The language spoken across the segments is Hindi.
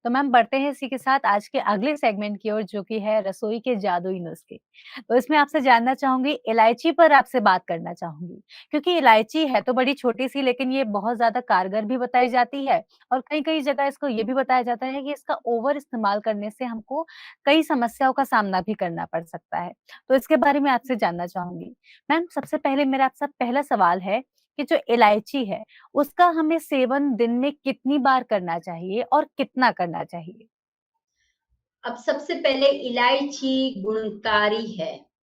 तो मैम बढ़ते हैं इसी के साथ आज के अगले सेगमेंट की ओर जो कि है रसोई के जादुई नुस्खे। तो इसमें आपसे जानना चाहूँगी इलायची पर आपसे बात करना चाहूँगी, क्योंकि इलायची है तो बड़ी छोटी-सी लेकिन ये बहुत ज़्यादा कारगर भी बताई जाती है और कई-कई जगह इसको ये भी बताया जाता है कि इसका ओवर इस्तेमाल करने से हमको कई समस्याओं का सामना भी करना पड़ सकता है। तो इसके बारे में आपसे जानना चाहूँगी। मैम सबसे पहले मेरा आपसे पहला सवाल है कि जो इलायची है उसका हमें सेवन दिन में कितनी बार करना चाहिए और कितना करना चाहिए? अब सबसे पहले इलायची गुणकारी है।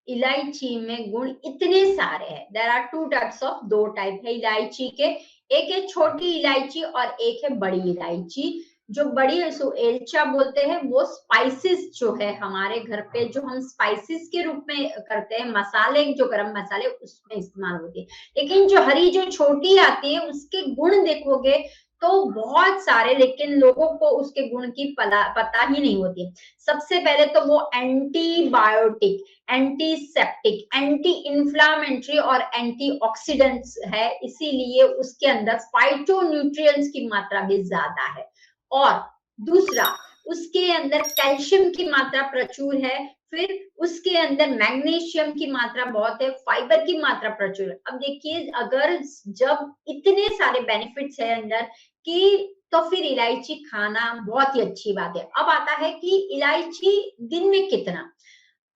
इलायची में गुण इतने सारे हैं। There are 2 types of 2 type है इलायची के। एक है छोटी इलायची और एक है बड़ी इलायची। जो बड़ी है उसको एलचा बोलते हैं, वो स्पाइसेस जो है हमारे घर पे जो हम स्पाइसेस के रूप में करते हैं, मसाले जो गरम मसाले उसमें इस्तेमाल होती है। लेकिन जो हरी जो छोटी आती है उसके गुण देखोगे तो बहुत सारे, लेकिन लोगों को उसके गुण की पता ही नहीं होती। सबसे पहले तो वो एंटीबायोटिक, एंटीसेप्टिक, एंटी इन्फ्लामेटरी और एंटीऑक्सीडेंट्स है, इसीलिए उसके अंदर फाइटोन्यूट्रिएंट्स की मात्रा भी ज्यादा है। और दूसरा, उसके अंदर कैल्शियम की मात्रा प्रचुर है। फिर उसके अंदर मैग्नीशियम की मात्रा बहुत है, फाइबर की मात्रा प्रचुर है। अब देखिए, अगर जब इतने सारे बेनिफिट्स है अंदर कि तो फिर इलायची खाना बहुत ही अच्छी बात है। अब आता है कि इलायची दिन में कितना।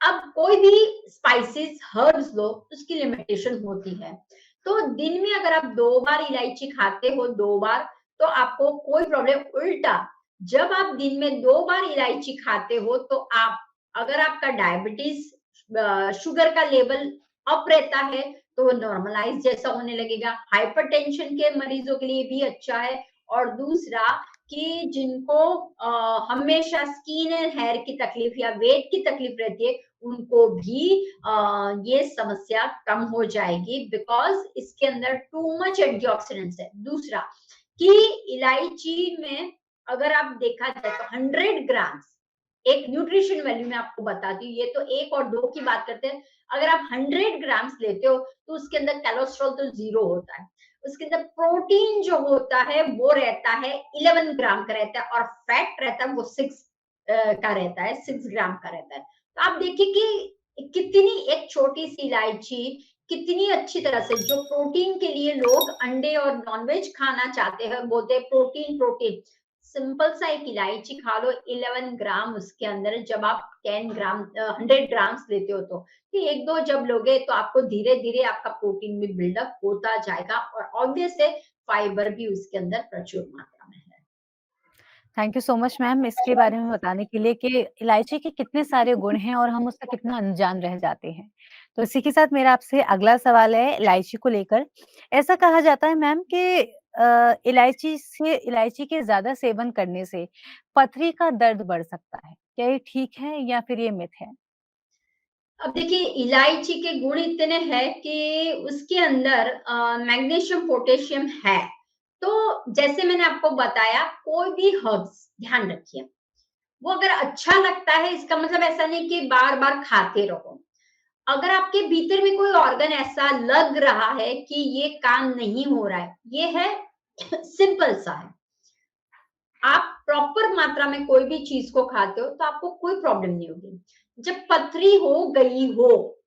अब कोई भी स्पाइसेस हर्ब्स लो, उसकी लिमिटेशन होती है। तो दिन में अगर आप 2 बार इलायची खाते हो, 2 बार, तो आपको कोई प्रॉब्लम। उल्टा, जब आप दिन में 2 बार इलायची खाते हो तो आप, अगर आपका डायबिटीज शुगर का लेवल अप रहता है तो वो नॉर्मलाइज जैसा होने लगेगा। हाइपरटेंशन के मरीजों के लिए भी अच्छा है। और दूसरा, कि जिनको हमेशा स्किन एंड हेयर की तकलीफ या वेट की तकलीफ रहती है, उनको भी ये समस्या कम हो जाएगी, बिकॉज इसके अंदर टू मच एंटीऑक्सीडेंट्स है। दूसरा, कि इलायची में अगर आप देखा जाए तो 100 ग्राम, एक न्यूट्रिशन वैल्यू में आपको बताती हूँ, ये तो 1 और 2 की बात करते हैं। अगर आप 100 ग्राम्स लेते हो तो उसके अंदर कोलेस्ट्रॉल तो जीरो होता है। उसके अंदर प्रोटीन जो होता है वो रहता है 11 ग्राम का रहता है, और फैट रहता है वो 6 का रहता है, 6 ग्राम का रहता है। तो आप देखिए कि कितनी एक छोटी सी इलायची कितनी अच्छी तरह से, जो प्रोटीन के लिए लोग अंडे और नॉनवेज खाना चाहते हैं, बोलते हैं प्रोटीन प्रोटीन। सिंपल सा एक इलायची खा लो, 11 ग्राम उसके अंदर है। जब आप 10 ग्राम 100 ग्राम्स लेते हो तो एक दो जब लोगे तो आपको धीरे धीरे आपका प्रोटीन भी बिल्डअप होता जाएगा, और ऑब्वियस है फाइबर भी उसके अंदर प्रचुर मात्रा में है। Thank you so much ma'am इसके बारे में बताने के लिए कि इलायची के कितने सारे गुण हैं और हम उसका कितना अनजान रह जाते हैं। तो इसी के साथ मेरा आपसे अगला सवाल है इलायची को लेकर। ऐसा कहा जाता है मैम कि इलायची के ज़्यादा सेवन करने से पथरी का दर्द बढ़ सकता है। क्या ये ठीक है या फिर ये मिथ है? अब देखिए, इलायची के गुण इतने हैं कि उसके अंदर मैग्नीशियम पोटेशियम है। तो जैसे मैंने आपको बताया, कोई भी हर्ब्स ध्यान रखिए, वो अगर अच्छा लगता है इसका मतलब ऐसा नहीं कि बार बार खाते रहो। अगर आपके भीतर में कोई ऑर्गन ऐसा लग रहा है कि ये काम नहीं हो रहा है, ये है सिंपल सा है। आप प्रॉपर मात्रा में कोई भी चीज को खाते हो तो आपको कोई प्रॉब्लम नहीं होगी। जब पथरी हो गई हो,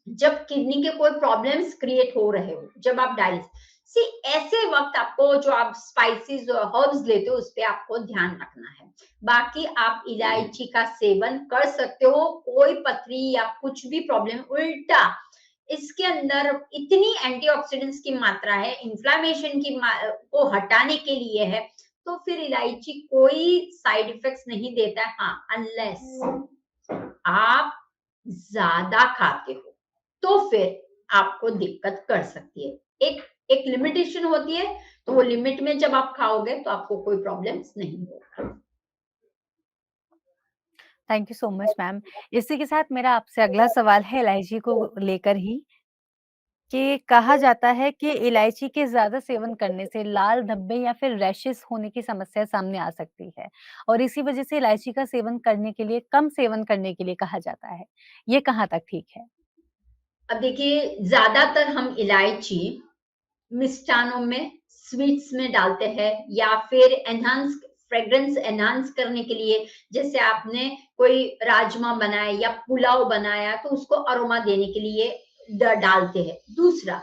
जब किडनी के कोई प्रॉब्लम्स क्रिएट हो रहे हो, जब आप डायलिसिस, सी ऐसे वक्त आपको, जो आप स्पाइसेस और हर्ब्स लेते हो, उस पे आपको ध्यान रखना है। बाकी आप इलायची का सेवन कर सकते हो, कोई पथरी या कुछ भी प्रॉब्लम। उल्टा, इसके अंदर इतनी एंटीऑक्सीडेंट्स की मात्रा है, इन्फ्लामेशन को हटाने के लिए है। तो फिर इलायची कोई साइड इफेक्ट्स नहीं देता है। हाँ, अनलेस आप ज्यादा खाते हो तो फिर आपको दिक्कत कर सकती है। एक एक लिमिटेशन होती है, तो वो लिमिट में जब आप खाओगे तो आपको कोई प्रॉब्लम्स नहीं होगा। Thank you so much ma'am. इसी के साथ मेरा आपसे अगला सवाल है इलायची को लेकर ही कि कहा जाता है कि इलायची के ज़्यादा सेवन करने से लाल धब्बे या फिर रैशेस होने की समस्या सामने आ सकती है और इसी वजह से इलायची का सेवन करने के लिए कम सेवन करने के लिए कहा जाता है। ये कहाँ तक ठीक है? अब देखिए, ज्यादातर हम इलायची मिष्टानों में, स्वीट्स में डालते हैं, या फिर एनहांस फ्रेग्रेंस एनहांस करने के लिए, जैसे आपने कोई राजमा बनाया या पुलाव बनाया तो उसको अरोमा देने के लिए डालते हैं। दूसरा,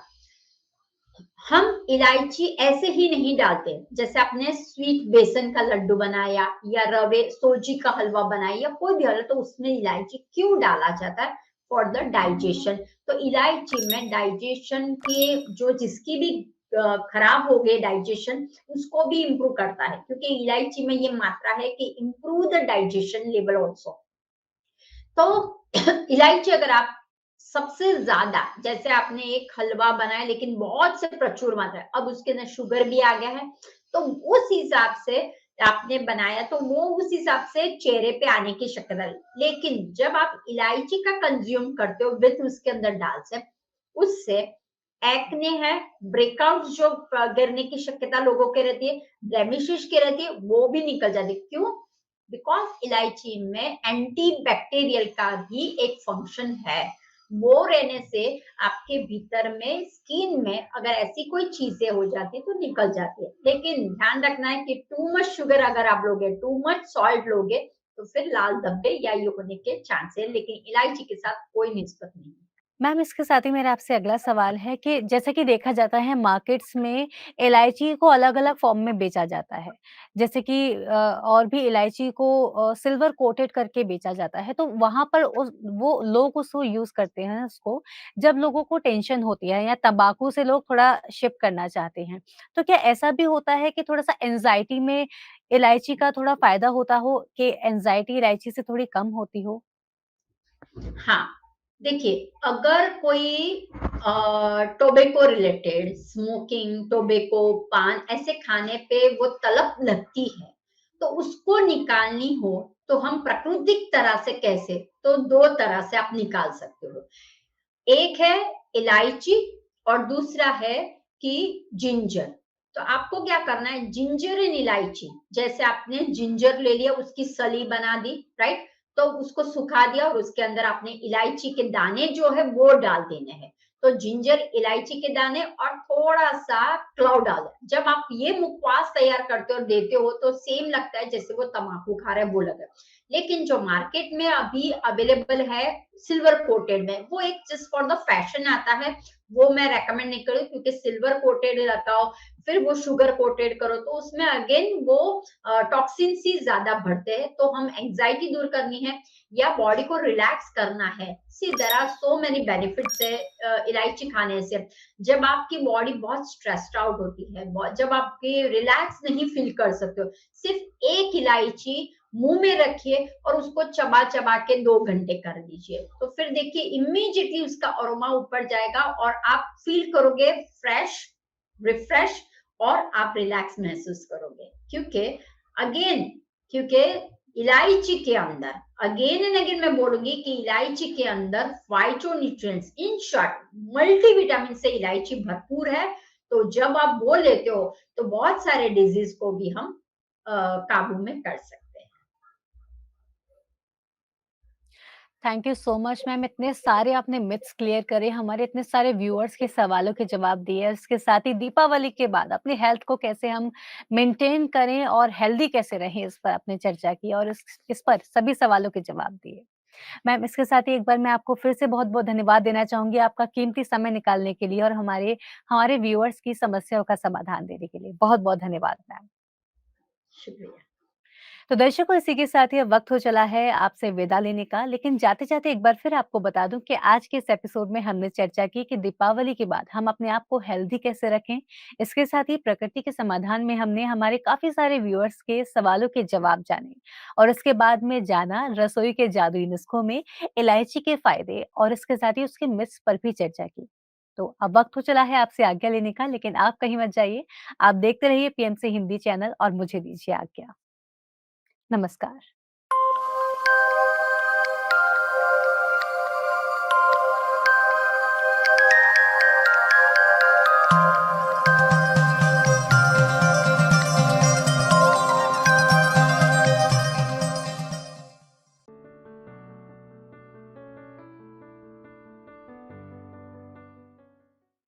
हम इलायची ऐसे ही नहीं डालते, जैसे आपने स्वीट बेसन का लड्डू बनाया या रवे सूजी का हलवा बनाया या कोई भी हलवा, तो उसमें इलायची क्यों डाला जाता है? For the digestion. तो इलायची में डाइजेशन के जो जिसकी भी खराब हो गए डाइजेशन, उसको भी इम्प्रूव करता है, क्योंकि इलायची में ये मात्रा है कि improve the digestion level also. तो इलायची अगर आप सबसे ज़्यादा, जैसे आपने एक हलवा बनाया लेकिन बहुत से प्रचुर मात्रा है, अब उसके अंदर शुगर भी आ गया है, तो उस हिसाब से आपने बनाया तो वो उस हिसाब से चेहरे पे आने की शक्यता है। लेकिन जब आप इलायची का कंज्यूम करते हो विथ उसके अंदर दाल से, उससे एक्ने है, ब्रेकआउट जो गिरने की शक्यता लोगों के रहती है, ब्लेमिशेस की रहती है, वो भी निकल जाती है। क्यों? बिकॉज इलायची में एंटी बैक्टीरियल का भी एक फंक्शन है। वो रहने से आपके भीतर में स्किन में अगर ऐसी कोई चीजें हो जाती है तो निकल जाती है। लेकिन ध्यान रखना है कि टू मच शुगर अगर आप लोगे, टू मच सॉल्ट लोगे, तो फिर लाल धब्बे या ये होने के चांस है, लेकिन इलायची के साथ कोई निस्बत नहीं है। मैम, इसके साथ ही मेरा आपसे अगला सवाल है कि जैसे कि देखा जाता है मार्केट्स में इलायची को अलग-अलग फ़ॉर्म में बेचा जाता है। जैसे कि और भी इलायची को सिल्वर कोटेड करके बेचा जाता है, तो वहाँ पर उस वो लोग उसको यूज़ करते हैं उसको, जब लोगों को टेंशन होती है या तम्बाकू से लोग थोड़ा शिफ्ट करना चाहते हैं। तो क्या ऐसा भी होता है कि थोड़ा-सा एंग्ज़ायटी में इलायची का थोड़ा फ़ायदा होता हो कि एंग्ज़ायटी इलायची से थोड़ी कम होती हो? हाँ, देखिए, अगर कोई टोबैको रिलेटेड स्मोकिंग, टोबैको, पान ऐसे खाने पे वो तलब लगती है, तो उसको निकालनी हो, तो हम प्राकृतिक तरह से कैसे? तो 2 तरह से आप निकाल सकते हो। एक है इलायची और दूसरा है कि जिंजर। तो आपको क्या करना है, जिंजर एंड इलायची, जैसे आपने जिंजर ले लिया, उसकी सली बना दी, राइट? तो उसको सुखा दिया और उसके अंदर आपने इलायची के दाने जो है वो डाल देने हैं। तो जिंजर, इलायची के दाने और थोड़ा सा क्लाव डाल। जब आप ये मुखवास तैयार करते हो और देते हो तो सेम लगता है जैसे वो तम्बाकू खा रहा है, वो लग रहा है। लेकिन जो मार्केट में अभी अवेलेबल है सिल्वर कोटेड में, वो एक जस्ट फॉर द फैशन आता है, वो मैं रेकमेंड नहीं करूँ, क्योंकि सिल्वर कोटेड लगाओ फिर वो शुगर कोटेड करो तो उसमें अगेन वो टॉक्सिन्स ही ज्यादा बढ़ते हैं। तो हम एंजाइटी दूर करनी है या बॉडी को रिलैक्स करना है, see there are so many benefits है इलायची खाने से। जब आपकी बॉडी बहुत स्ट्रेस्ड आउट होती है, जब आपके रिलैक्स नहीं फील कर सकते हो, सिर्फ एक इलायची मुंह में रखिए और उसको चबा चबा के 2 घंटे कर दीजिए, तो फिर देखिए इमीडिएटली उसका अरोमा ऊपर जाएगा और आप फील करोगे फ्रेश, रिफ्रेश, और आप रिलैक्स महसूस करोगे। क्योंकि अगेन, क्योंकि इलायची के अंदर, अगेन एंड अगेन मैं बोलूंगी कि इलायची के अंदर फाइटोन्यूट्रिएंट्स, इन शॉर्ट मल्टीविटामिन से इलायची भरपूर है। तो जब आप वो लेते हो तो बहुत सारे डिजीज को भी हम काबू में कर सकते हैं। Thank you so much ma'am, इतने सारे आपने मिथ्स क्लियर करे, हमारे इतने सारे व्यूअर्स के सवालों के जवाब दिए। इसके साथ ही दीपावली के बाद अपनी हेल्थ को कैसे हम मेंटेन करें और हेल्दी कैसे रहें, इस पर आपने चर्चा की और इस पर सभी सवालों के जवाब दिए। मैम, इसके साथ ही एक बार मैं आपको फिर से बहुत-बहुत धन्यवाद देना चाहूँगी आपका कीमती समय निकालने के लिए और हमारे हमारे व्यूअर्स की समस्याओं का समाधान देने के लिए। बहुत-बहुत धन्यवाद मैम। शुक्रिया। तो दर्शकों, इसी के साथ ही अब वक्त हो चला है आपसे विदा लेने का, लेकिन जाते-जाते एक बार फिर आपको बता दूं कि आज के इस एपिसोड में हमने चर्चा की कि दीपावली के बाद हम अपने आप को हेल्दी कैसे रखें। इसके साथ ही प्रकृति के समाधान में हमने हमारे काफी सारे व्यूअर्स के सवालों के जवाब जाने और इसके बाद में जाना रसोई के जादुई नुस्खों में इलायची के फायदे और इसके साथ ही उसके मिथ्स पर भी चर्चा की। तो अब वक्त हो चला है आपसे आज्ञा लेने का, लेकिन आप कहीं मत जाइए। आप देखते रहिए पीएमसी हिंदी चैनल और मुझे दीजिए आज्ञा। नमस्कार।